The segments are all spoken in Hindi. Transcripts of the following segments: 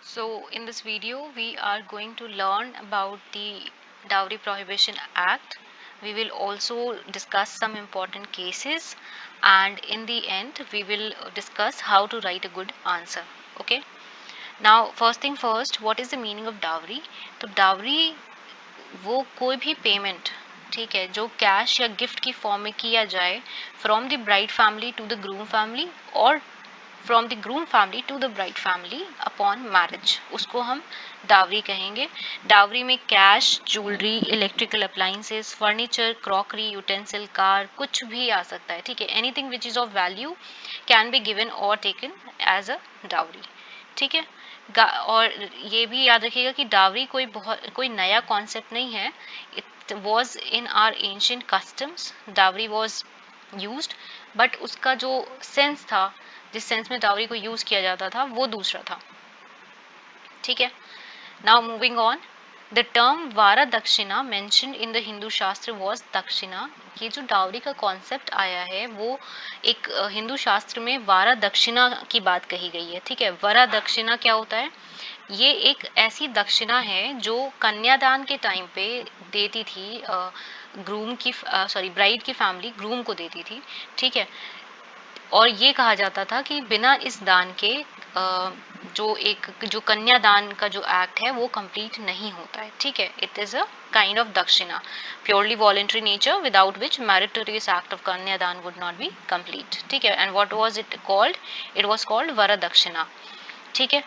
So in this video we are going to learn about the Dowry Prohibition Act. We will also discuss some important cases, and in the end we will discuss how to write a good answer. Okay. Now first thing first, what is the meaning of dowry? तो dowry वो कोई भी पेमेंट, ठीक है, जो कैश या गिफ्ट की फॉर्म में किया जाए from the bride family to the groom family और from the groom family to the bride family upon marriage, उसको हम डावरी कहेंगे। डावरी में cash, jewellery, electrical appliances, furniture, crockery, utensil, car, कुछ भी आ सकता है, ठीक है। Anything which is of value can be given और टेकन एज अ डावरी, ठीक है। और ये भी याद रखिएगा कि डावरी कोई नया कॉन्सेप्ट नहीं है। It was in are ancient customs, dowry was used, but उसका जो सेंस था, जिस सेंस में डावरी को यूज किया जाता था, वो दूसरा था, ठीक है। Now moving on, the term वारा दक्षिणा मेंशन्ड इन द हिंदू शास्त्र वॉज दक्षिणा। ये जो डावरी का कॉन्सेप्ट आया है वो एक हिंदू शास्त्र में वारा दक्षिणा की बात कही गई है, ठीक है। वरा दक्षिणा क्या होता है? ये एक ऐसी दक्षिणा है जो कन्यादान के टाइम पे देती थी ग्रूम की, सॉरी, ब्राइड की फैमिली ग्रूम को देती थी, ठीक है। और ये कहा जाता था कि बिना इस दान के जो कन्यादान का जो एक्ट है वो कंप्लीट नहीं होता है, ठीक है। It is a kind of dakshina, purely voluntary nature, without which meritorious act of kanyadaan would not be complete, ठीक है। And what was it called? It was called varadakshina, ठीक है।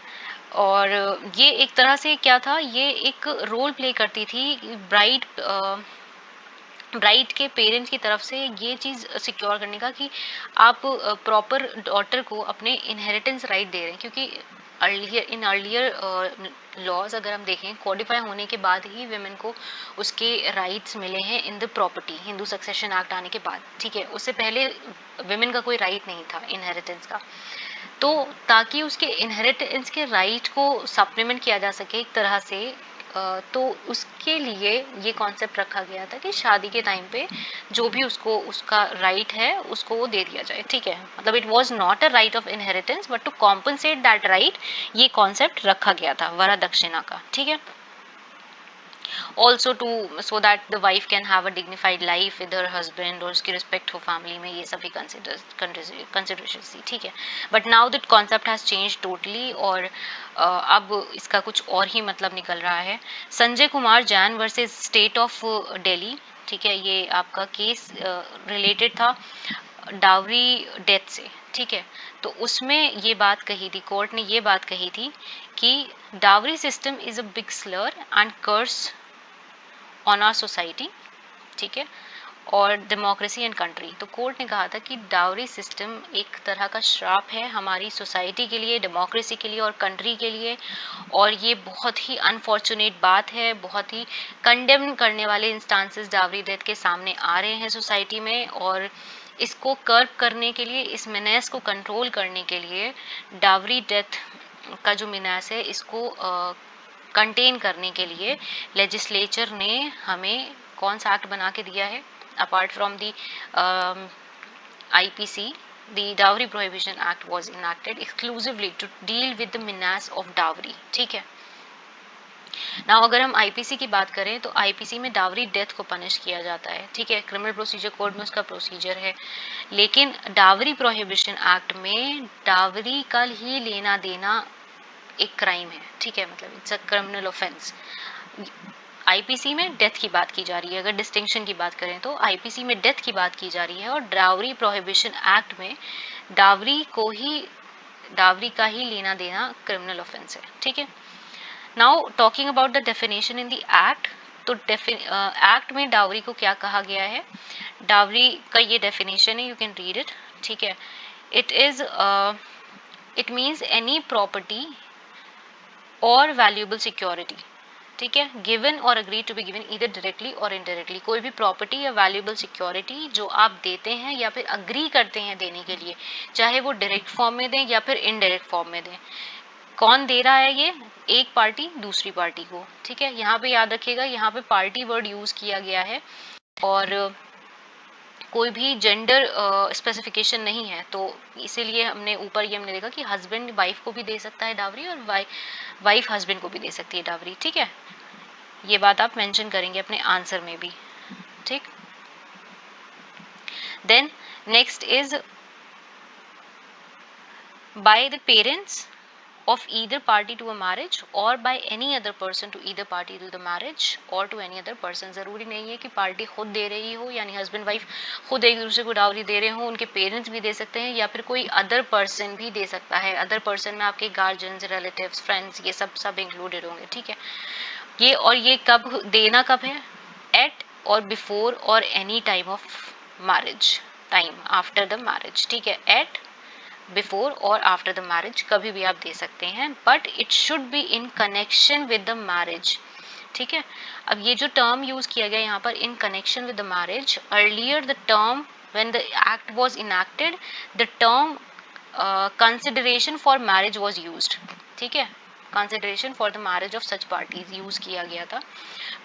और ये एक तरह से क्या था, ये एक रोल प्ले करती थी ब्राइड के पेरेंट्स की तरफ से ये चीज सिक्योर करने का कि आप प्रॉपर डॉटर को अपने इनहेरिटेंस राइट दे रहे हैं, क्योंकि अर्लियर लॉज अगर हम देखें, कोडिफाई होने के बाद ही वुमेन को उसके राइट्स मिले हैं in the property, Hindu succession act आने के बाद, ठीक है। उससे पहले वुमेन का कोई राइट नहीं था इनहेरिटेंस का। तो ताकि उसके इनहेरिटेंस के राइट को सप्लीमेंट किया जा सके एक तरह से, तो उसके लिए ये कॉन्सेप्ट रखा गया था कि शादी के टाइम पे जो भी उसको उसका राइट है उसको वो दे दिया जाए, ठीक है। मतलब it was not a right of inheritance, but to compensate that right ये कॉन्सेप्ट रखा गया था वरदक्षिणा का, ठीक है। also to so that the wife can have a dignified life with her husband और उसकी respect हो family में, ये सभी considerations थी, ठीक है। but now that concept has changed totally और अब इसका कुछ और ही मतलब निकल रहा है। Sanjay Kumar Jain versus state of Delhi, ठीक है, ये आपका केस रिलेटेड था डावरी डेथ से, ठीक है। तो उसमें ये बात कही थी, कोर्ट ने ये बात कही थी कि dowry system is a big slur and curse on our society, ठीक है, और डेमोक्रेसी एंड कंट्री। तो कोर्ट ने कहा था कि डावरी सिस्टम एक तरह का श्राप है हमारी सोसाइटी के लिए, डेमोक्रेसी के लिए और कंट्री के लिए, और ये बहुत ही अनफॉर्चुनेट बात है। बहुत ही कंडेम करने वाले इंस्टांसेस डावरी डेथ के सामने आ रहे हैं सोसाइटी में, और इसको कर्व करने के लिए, इस मिनेस को कंट्रोल करने के लिए, डावरी डेथ का जो मिनास है इसको कंटेन करने के लिए लेजिस्लेचर ने हमें कौन सा एक्ट बना के दिया है, apart from the IPC, the Dowry Prohibition Act was enacted exclusively to deal with the menace of dowry, ठीक है। ना अगर हम IPC की बात करें तो IPC में डावरी डेथ को पनिश किया जाता है, ठीक है, क्रिमिनल प्रोसीजर कोड में उसका प्रोसीजर है। लेकिन डावरी प्रोहिबिशन एक्ट में डावरी का ही लेना देना एक क्राइम है, ठीक है, मतलब it's a criminal offence. IPC में डेथ की बात की जा रही है, अगर डिस्टिंक्शन की बात करें तो आईपीसी में डेथ की बात की जा रही है, और डावरी प्रोहिबिशन एक्ट में डावरी का ही लेना देना क्रिमिनल ऑफेंस है, ठीक है। Now talking about the definition in the act, तो एक्ट में डावरी को क्या कहा गया है? डावरी का ये डेफिनेशन है, यू कैन रीड इट, ठीक है। इट मीन्स एनी प्रॉपर्टी और वैल्यूएबल सिक्योरिटी, ठीक है, गिवन और agree to be given either directly और इनडायरेक्टली, कोई भी प्रॉपर्टी या वैल्यूएबल सिक्योरिटी जो आप देते हैं या फिर अग्री करते हैं देने के लिए, चाहे वो डायरेक्ट फॉर्म में दें या फिर इनडायरेक्ट फॉर्म में दें। कौन दे रहा है ये? एक पार्टी दूसरी पार्टी को, ठीक है। यहाँ पे याद रखिएगा, यहाँ पे पार्टी वर्ड यूज किया गया है, और कोई भी जेंडर स्पेसिफिकेशन नहीं है, तो इसीलिए हमने देखा कि हस्बैंड वाइफ को भी दे सकता है डावरी और वाइफ हस्बैंड को भी दे सकती है डावरी। ठीक है, ये बात आप मेंशन करेंगे अपने आंसर में भी। ठीक, then next is by the parents of either party to a marriage or by any other person to either party to the marriage or to any other person। जरूरी नहीं है कि पार्टी खुद दे रही हो, यानी हस्बैंड वाइफ खुद एक दूसरे को डावरी दे रहे हो, उनके पेरेंट्स भी दे सकते हैं या फिर कोई अदर पर्सन भी दे सकता है। अदर पर्सन में आपके गार्जियंस, रिलेटिव्स, फ्रेंड्स, ये सब इंक्लूडेड होंगे। ठीक है, ये कब देना कब है? एट और बिफोर और any time of marriage, time after the marriage. ठीक है, एट, बिफोर और आफ्टर द मैरिज कभी भी आप दे सकते हैं, but it should be in connection with the marriage. ठीक है, अब ये जो टर्म यूज किया गया यहाँ पर, in connection with the marriage, earlier the term when the act was enacted the term consideration for marriage was used. ठीक है, consideration for the marriage of such parties use किया गया था,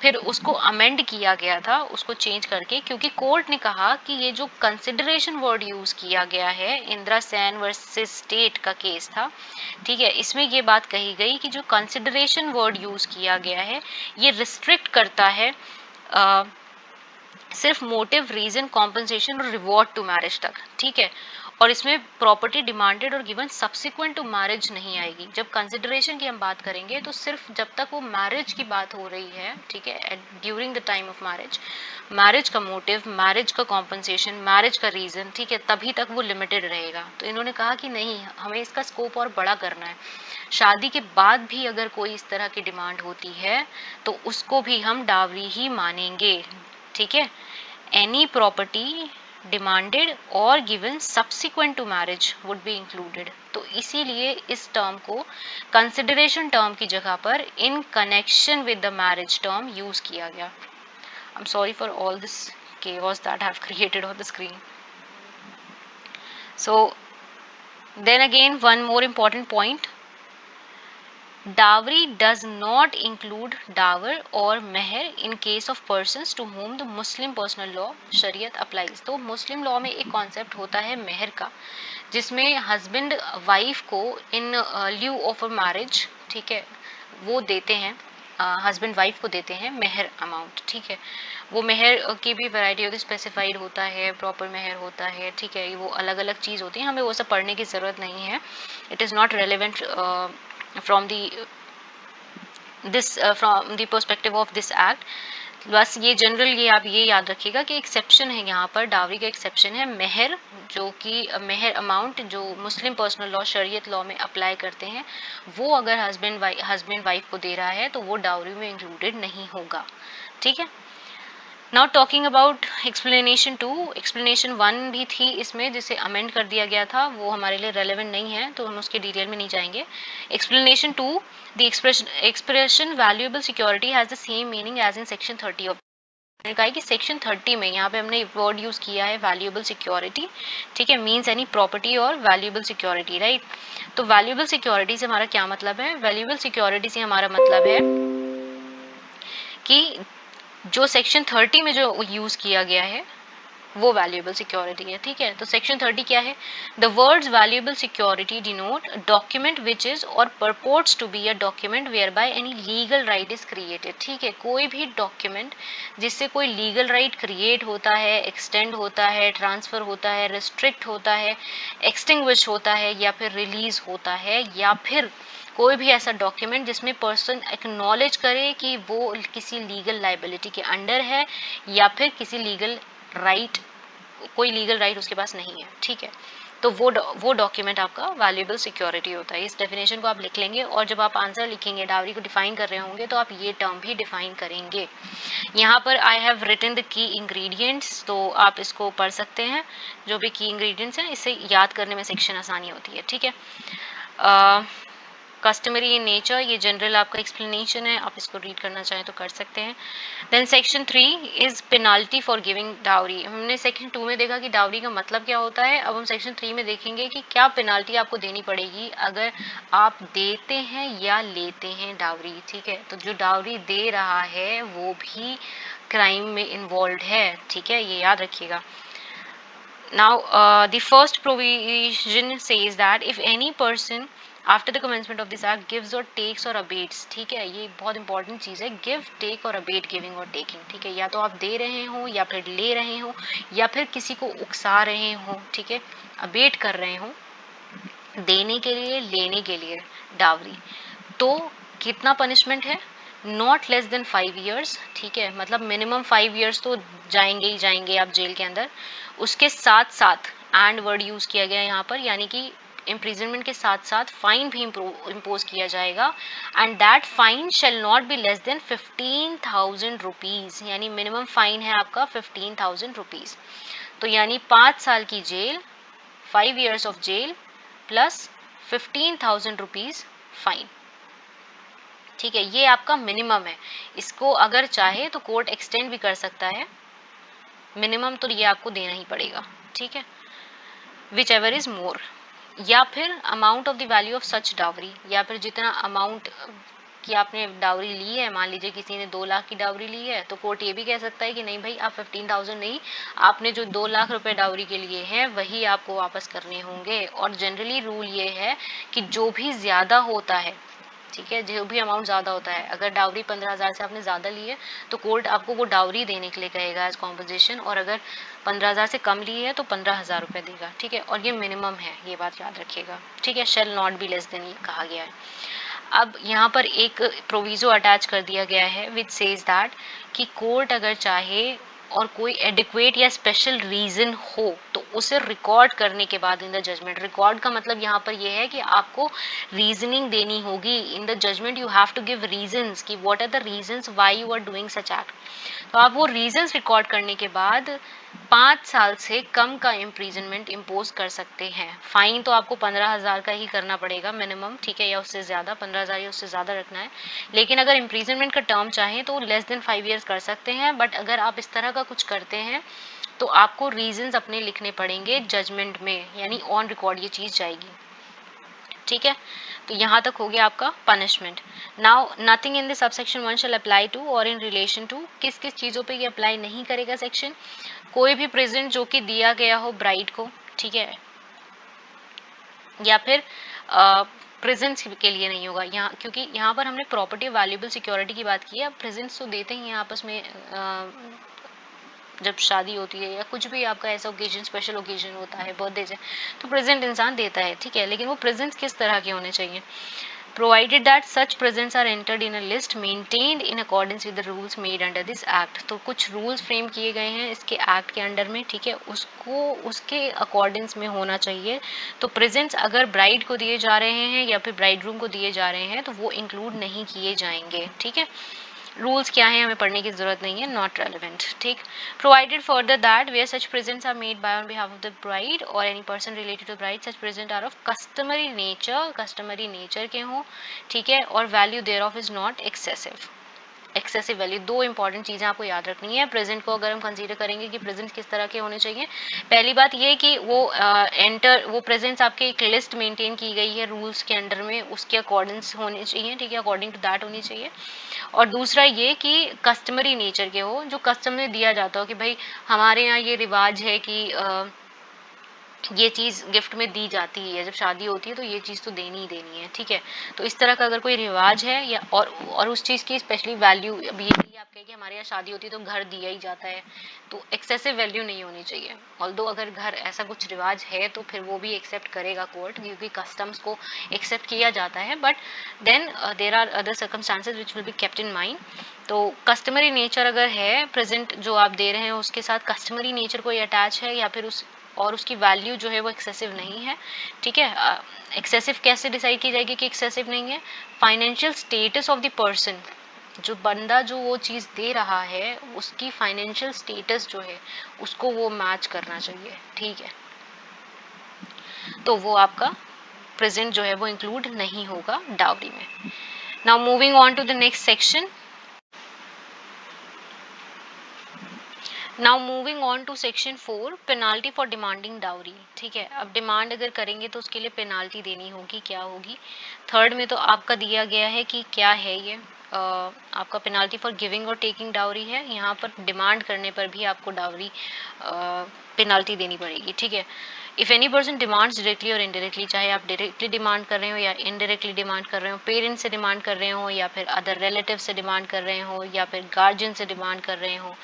फिर उसको अमेंड किया गया था, उसको चेंज करके, क्योंकि कोर्ट ने कहा कि ये जो कंसिडरेशन वर्ड यूज किया गया है, इंदिरा सेन वर्सेस स्टेट का केस था। ठीक है, इसमें ये बात कही गई कि जो कंसिडरेशन वर्ड यूज किया गया है ये रिस्ट्रिक्ट करता है सिर्फ मोटिव, रीजन, कॉम्पनसेशन और रिवॉर्ड टू मैरिज तक। ठीक है, और इसमें प्रॉपर्टी डिमांडेड और गिवन सब्सिक्वेंट टू मैरिज नहीं आएगी। जब कंसिडरेशन की हम बात करेंगे तो सिर्फ जब तक वो मैरिज की बात हो रही है, ठीक है, during the time of marriage, marriage का मोटिव, मैरिज का कॉम्पनसेशन, मैरिज का रीजन, ठीक है, तभी तक वो लिमिटेड रहेगा। तो इन्होंने कहा कि नहीं, हमें इसका स्कोप और बड़ा करना है। शादी के बाद भी अगर कोई इस तरह की डिमांड होती है तो उसको भी हम डावरी ही मानेंगे। ठीक है, एनी प्रॉपर्टी डिमांडेड और given subsequent to marriage would be included. तो इसीलिए इस टर्म को कंसिडरेशन टर्म की जगह पर in connection with the marriage term use किया गया। I am sorry for all this chaos that I have created on the screen. So then again, one more important point, dowry does not include dower or meher in case of persons to whom the Muslim personal law शरीयत applies। तो मुस्लिम लॉ में एक कॉन्सेप्ट होता है मेहर का, जिसमें हस्बैंड वाइफ को इन ल्यू ऑफ अ मैरिज, ठीक है, वो देते हैं, हस्बैंड वाइफ को देते हैं मेहर अमाउंट। ठीक है, वो मेहर की भी वैरायटी होती है, स्पेसिफाइड होता है, प्रॉपर मेहर होता है। ठीक है, वो अलग अलग चीज़ होती है, हमें वो सब पढ़ने की ज़रूरत नहीं है। It is not relevant from the perspective of this act। बस ये जनरल, ये आप ये याद रखिएगा कि एक्सेप्शन है यहाँ पर, डावरी का एक्सेप्शन है मेहर, जो कि मेहर अमाउंट जो मुस्लिम पर्सनल लॉ शरीयत लॉ में अप्लाई करते हैं, वो अगर हस्बैंड वाइफ को दे रहा है तो वो डावरी में इंक्लूडेड नहीं होगा। ठीक है, now talking about explanation 2, explanation 1 भी थी इसमें जिसे अमेंड कर दिया गया था, वो हमारे लिए रेलेवेंट नहीं है तो हम उसके डिटेल में नहीं जाएंगे। Explanation 2, the expression valuable security has the same meaning as in section 30 of, मैंने कहा कि सेक्शन 30 में यहाँ पे हमने वर्ड यूज किया है वैल्यूएबल सिक्योरिटी। ठीक है, मीन्स एनी प्रॉपर्टी और वैल्यूएबल सिक्योरिटी, राइट। तो वैल्यूएबल सिक्योरिटी से हमारा क्या मतलब है? वैल्यूएबल सिक्योरिटी से हमारा मतलब है कि जो सेक्शन 30 में जो यूज किया गया है वो वैल्यूएबल सिक्योरिटी है। ठीक है, तो सेक्शन 30 क्या है? The words valuable security denote document which is or purports to be a document whereby any legal right is created. ठीक है, कोई भी डॉक्यूमेंट जिससे कोई लीगल राइट क्रिएट होता है, एक्सटेंड होता है, ट्रांसफर होता है, रिस्ट्रिक्ट होता है, एक्सटिंग्विश होता है या फिर रिलीज होता है, या फिर कोई भी ऐसा डॉक्यूमेंट जिसमें पर्सन एक्नॉलेज करे कि वो किसी लीगल लाइबिलिटी के अंडर है या फिर किसी लीगल राइट, कोई लीगल राइट उसके पास नहीं है। ठीक है, तो वो डॉक्यूमेंट आपका वैल्यूएबल सिक्योरिटी होता है। इस डेफिनेशन को आप लिख लेंगे और जब आप आंसर लिखेंगे, डावरी को डिफाइन कर रहे होंगे, तो आप ये टर्म भी डिफाइन करेंगे। यहाँ पर I have written the key ingredients, तो आप इसको पढ़ सकते हैं, जो भी की इंग्रेडिएंट्स हैं, इससे याद करने में सेक्शन आसानी होती है। ठीक है, कस्टमरी इन नेचर, ये जनरल आपका एक्सप्लेनेशन है, आप इसको रीड करना चाहें तो कर सकते हैं। Then section 3 is penalty for giving dowry. हमने सेक्शन 2 में देखा कि डावरी का मतलब क्या होता है, अब हम सेक्शन 3 में देखेंगे कि क्या पेनाल्टी आपको देनी पड़ेगी अगर आप देते हैं या लेते हैं डावरी। ठीक है, तो जो डावरी दे रहा है वो भी क्राइम में इन्वॉल्व है। ठीक है, ये याद रखिएगा। Now, the first provision says that if any person after the commencement of this act gives or takes or abates, ठीक है, ये बहुत इंपॉर्टेंट चीज है, गिव, टेक और अबेट, गिविंग और टेकिंग, ठीक है, या तो आप दे रहे हो या फिर ले रहे हो या फिर किसी को उकसा रहे हो, ठीक है, अबेट कर रहे हो, देने के लिए, लेने के लिए डावरी, तो कितना पनिशमेंट है, नॉट लेस देन 5 years, ठीक है, मतलब मिनिमम 5 years तो जाएंगे ही जाएंगे आप जेल के अंदर। उसके साथ साथ एंड वर्ड यूज किया गया है यहाँ पर, यानी कि इम्प्रिजनमेंट के साथ साथ फाइन भी इम्पोज किया जाएगा, and that fine shall not be less than 15,000 rupees, यानी मिनिमम फाइन है आपका 15,000 रुपीज। तो यानी 5 साल की jail, 5 years of jail plus 15,000 rupees fine, ठीक है, ये आपका मिनिमम है। इसको अगर चाहे तो कोर्ट एक्सटेंड भी कर सकता है, मिनिमम तो ये आपको देना ही पड़ेगा, ठीक है, विच एवर इज मोर, या फिर amount of the value of such dowry, या फिर जितना अमाउंट कि आपने डावरी ली है, मान लीजिए किसी ने 2 लाख की डावरी ली है, तो कोर्ट ये भी कह सकता है कि नहीं भाई, आप 15,000 नहीं, आपने जो 2 लाख रुपए डावरी के लिए हैं वही आपको वापस करने होंगे। और जनरली रूल ये है कि जो भी ज्यादा होता है, ठीक है, जो भी अमाउंट ज्यादा होता है, अगर डावरी 15,000 से आपने ज्यादा ली है तो कोर्ट आपको वो डावरी देने के लिए कहेगा एज कॉम्पोजिशन, और अगर 15,000 से कम ली है तो 15,000 रुपए देगा, ठीक है, और ये मिनिमम है, ये बात याद रखिएगा, ठीक है, shell not be less then, ये कहा गया है। अब यहाँ पर एक प्रोविजो अटैच कर दिया गया है विच सेज दैट कि कोर्ट अगर चाहे और कोई एडिक्वेट या स्पेशल रीजन हो तो उसे रिकॉर्ड करने के बाद इन द जजमेंट, रिकॉर्ड का मतलब यहाँ पर यह है कि आपको रीजनिंग देनी होगी in the judgment, you have to give reasons कि what are the reasons why you are doing such act. तो आप वो रीजंस रिकॉर्ड करने के बाद 5 साल से कम का इम्प्रीजनमेंट इम्पोज कर सकते हैं। फाइन तो आपको 15,000 का ही करना पड़ेगा मिनिमम, ठीक है, या उससे ज्यादा, 15,000 या उससे ज्यादा रखना है। लेकिन अगर इम्प्रीजनमेंट का टर्म चाहें तो लेस देन 5 years कर सकते हैं, बट अगर आप इस तरह का कुछ करते हैं तो आपको रीजंस अपने लिखने पड़ेंगे जजमेंट में, यानी ऑन रिकॉर्ड ये चीज जाएगी, ठीक है। तो यहाँ तक हो गया आपका punishment. Now nothing in the subsection 1 shall apply to और इन रिलेशन टू, किस किस चीजों पे ये अप्लाई नहीं करेगा सेक्शन, कोई भी प्रेजेंट जो कि दिया गया हो ब्राइड को, ठीक है, या फिर प्रेजेंट्स के लिए नहीं होगा यहाँ, क्योंकि यहाँ पर हमने प्रॉपर्टी वैल्यूएबल सिक्योरिटी की बात की है। अब प्रेजेंट्स तो देते ही हैं आपस में, जब शादी होती है या कुछ भी आपका ऐसा ओकेजन, स्पेशल ओकेजन होता है, बर्थडे है, तो प्रेजेंट इंसान देता है, ठीक है, लेकिन वो प्रेजेंट्स किस तरह के होने चाहिए, provided that such presents are entered in a list maintained in accordance with the rules made under this act। तो कुछ रूल्स फ्रेम किए गए हैं इसके एक्ट के अंडर में, ठीक है, उसको उसके अकॉर्डिंग्स में होना चाहिए। तो प्रेजेंट्स अगर ब्राइड को दिए जा रहे हैं या फिर ब्राइड रूम को दिए जा रहे हैं तो वो इंक्लूड नहीं किए जाएंगे, ठीक है। रूल्स क्या है हमें पढ़ने की जरूरत नहीं है, नॉट रेलिवेंट, ठीक। Provided further that where such presents are made by on behalf of the bride or any person related to bride, such present are of customary nature, customary nature के हों, ठीक है, और value thereof is not excessive. Excessive value, दो इंपॉर्टेंट चीजें आपको याद रखनी है। प्रेजेंट को अगर हम कंसीडर करेंगे कि प्रेजेंट किस तरह के होने चाहिए, पहली बात ये कि वो प्रेजेंट्स आपके एक लिस्ट मेंटेन की गई है रूल्स के अंडर में, उसके अकॉर्डिंग्स होने चाहिए, ठीक है, अकॉर्डिंग टू दैट होनी चाहिए। और दूसरा ये कि कस्टमरी नेचर के हो, जो कस्टम में दिया जाता हो कि भाई हमारे यहाँ ये रिवाज है कि ये चीज गिफ्ट में दी जाती है, जब शादी होती है तो ये चीज तो देनी ही देनी है, ठीक है। तो इस तरह का अगर कोई रिवाज है या और उस चीज की स्पेशली वैल्यू, अब ये भी आप कहें कि हमारे यहाँ शादी होती है तो घर दिया ही जाता है, तो एक्सेसिव वैल्यू नहीं होनी चाहिए। ऑल्दो अगर घर ऐसा कुछ रिवाज है तो फिर वो भी एक्सेप्ट करेगा कोर्ट, क्योंकि कस्टम्स को एक्सेप्ट किया जाता है, but then there are other circumstances which will be kept in mind. तो कस्टमरी नेचर अगर है, प्रेजेंट जो आप दे रहे हैं उसके साथ कस्टमरी नेचर कोई अटैच है या फिर उसकी वैल्यू जो है वो एक्सेसिव नहीं है, ठीक है। एक्सेसिव कैसे डिसाइड की जाएगी कि एक्सेसिव नहीं है, financial status of the person, जो बंदा जो वो चीज दे रहा है उसकी फाइनेंशियल स्टेटस जो है उसको वो मैच करना चाहिए, ठीक है, तो वो आपका प्रेजेंट जो है वो इंक्लूड नहीं होगा डावरी में। Now moving on to the next section. Now moving on to section 4, penalty for demanding dowry, ठीक है। अब डिमांड अगर करेंगे तो उसके लिए पेनाल्टी देनी होगी, क्या होगी। थर्ड में तो आपका दिया गया है कि क्या है ये, आपका penalty for giving or taking dowry है, यहाँ पर डिमांड करने पर भी आपको डाउरी पेनाल्टी देनी पड़ेगी, ठीक है। If any person demands directly और इनडायरेक्टली, चाहे आप डायरेक्टली डिमांड कर रहे हो या इनडायरेक्टली डिमांड कर रहे हो, पेरेंट्स से डिमांड कर रहे हो या फिर अदर रिलेटिव से डिमांड कर रहे हो या फिर गार्जियन से डिमांड कर रहे हो,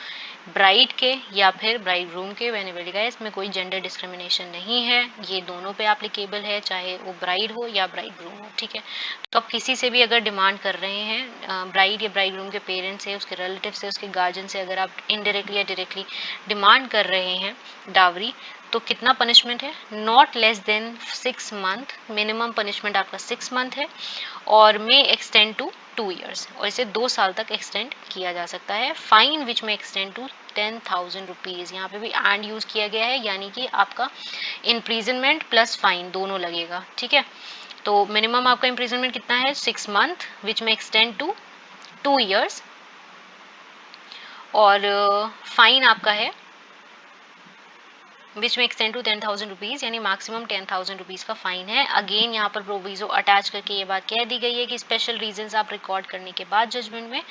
ब्राइड के या फिर ब्राइड ग्रूम के, मैंने बोला इसमें कोई जेंडर डिस्क्रिमिनेशन नहीं है, ये दोनों पे एप्लीकेबल है, चाहे वो ब्राइड हो या ब्राइड ग्रूम हो, ठीक है। तो आप किसी से भी अगर डिमांड कर रहे हैं, ब्राइड या ब्राइड ग्रूम के पेरेंट्स से, उसके रिलेटिव से, उसके गार्जियन से, अगर आप इनडायरेक्टली या डायरेक्टली डिमांड कर रहे हैं डावरी, तो कितना पनिशमेंट है, not less than 6 month, minimum punishment आपका 6 मंथ है और मे एक्सटेंड टू 2 ईयर्स, और इसे 2 साल तक एक्सटेंड किया जा सकता है। फाइन विच में एक्सटेंड टू 10,000 रुपीज, यहाँ पे भी एंड यूज किया गया है, यानी कि आपका इम्प्रीजनमेंट प्लस फाइन दोनों लगेगा, ठीक है। तो मिनिमम आपका इम्प्रीजनमेंट कितना है, 6 मंथ विच में एक्सटेंड टू 2 ईयर्स, और फाइन आपका है विच में एक्सटेंड टू 10,000 रुपीज, यानी मैक्सिमम 10,000 रुपीज का फाइन है। अगेन यहाँ पर प्रोविजो अटैच करके ये बात कह दी गई है कि स्पेशल रीजंस आप रिकॉर्ड करने के बाद जजमेंट में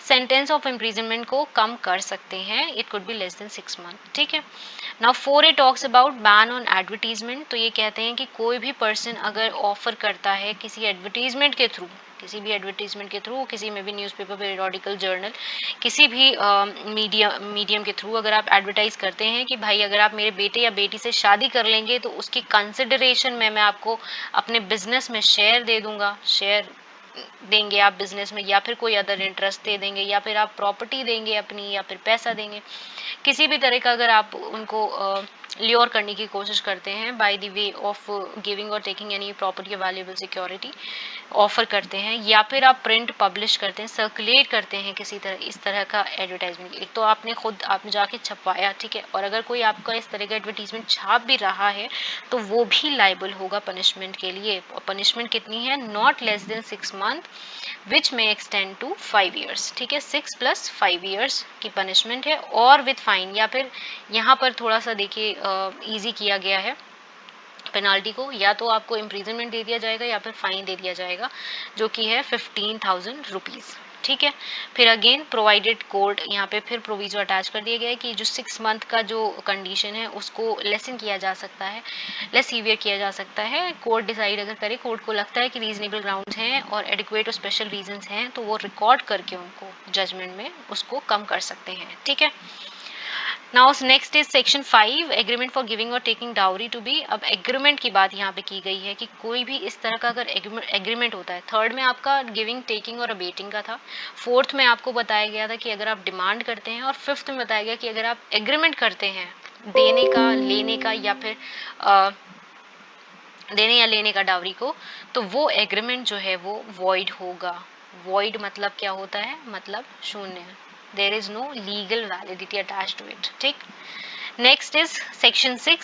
सेंटेंस ऑफ इम्प्रीजनमेंट को कम कर सकते हैं, it could be less then 6 month, ठीक है। Now 4A talks about ban on advertisement, तो ये कहते हैं कि कोई भी पर्सन अगर ऑफर करता है किसी एडवर्टीजमेंट के थ्रू, किसी भी एडवर्टीजमेंट के थ्रू, किसी में भी न्यूज़पेपर, पीरियोडिकल, जर्नल, किसी भी मीडियम के थ्रू अगर आप एडवर्टाइज करते हैं कि भाई अगर आप मेरे बेटे या बेटी से शादी कर लेंगे तो उसकी कंसिडरेशन में मैं आपको अपने बिजनेस में शेयर दे दूंगा, शेयर देंगे आप बिजनेस में, या फिर कोई अदर इंटरेस्ट दे देंगे, या फिर आप प्रॉपर्टी देंगे अपनी, या फिर पैसा देंगे, किसी भी तरह का अगर आप उनको ल्योर करने की कोशिश करते हैं by the way of giving or taking any property valuable security offer करते हैं, या फिर आप प्रिंट पब्लिश करते हैं, सर्कुलेट करते हैं किसी तरह इस तरह का एडवर्टाइजमेंट, एक तो आपने खुद आप जाके छपवाया, ठीक है, और अगर कोई आपका इस तरह का एडवर्टीजमेंट छाप भी रहा है तो वो भी लाइबल होगा पनिशमेंट के लिए। पनिशमेंट कितनी है, not less than 6 month which में एक्सटेंड टू 5 ईयर्स, ठीक है, 6 + 5 ईयर्स की पनिशमेंट है, और विथ फाइन, या फिर यहाँ पर थोड़ा सा देखिए इजी किया गया है पेनाल्टी को, या तो आपको इम्प्रीजनमेंट दे दिया जाएगा या फिर फाइन दे दिया जाएगा, जो कि है 15,000 रुपीज, ठीक है। फिर अगेन प्रोवाइडेड कोर्ट, यहाँ पे फिर प्रोविजो अटैच कर दिया गया है कि जो 6 मंथ का जो कंडीशन है उसको लेसन किया जा सकता है, लेस सीवियर किया जा सकता है, कोर्ट डिसाइड अगर करे, कोर्ट को लगता है कि रीजनेबल ग्राउंड्स हैं और एडिक्वेट और स्पेशल रीजंस हैं, तो वो रिकॉर्ड करके उनको जजमेंट में उसको कम कर सकते हैं, ठीक है। Now next is section 5, agreement for giving or taking dowry to be. अब एग्रीमेंट की बात यहाँ पे की गई है कि कोई भी इस तरह का अगर एग्रीमेंट होता है, थर्ड में आपका गिविंग, टेकिंग और अबेटिंग का था, फोर्थ में आपको बताया गया था कि अगर आप डिमांड करते हैं, और फिफ्थ में बताया गया कि अगर आप एग्रीमेंट करते हैं देने का, लेने का, या फिर देने या लेने का डाउरी को, तो वो एग्रीमेंट जो है वो वॉइड होगा। वॉइड मतलब क्या होता है, मतलब शून्य, there is no legal validity attached to it, ठीक। Next is section 6,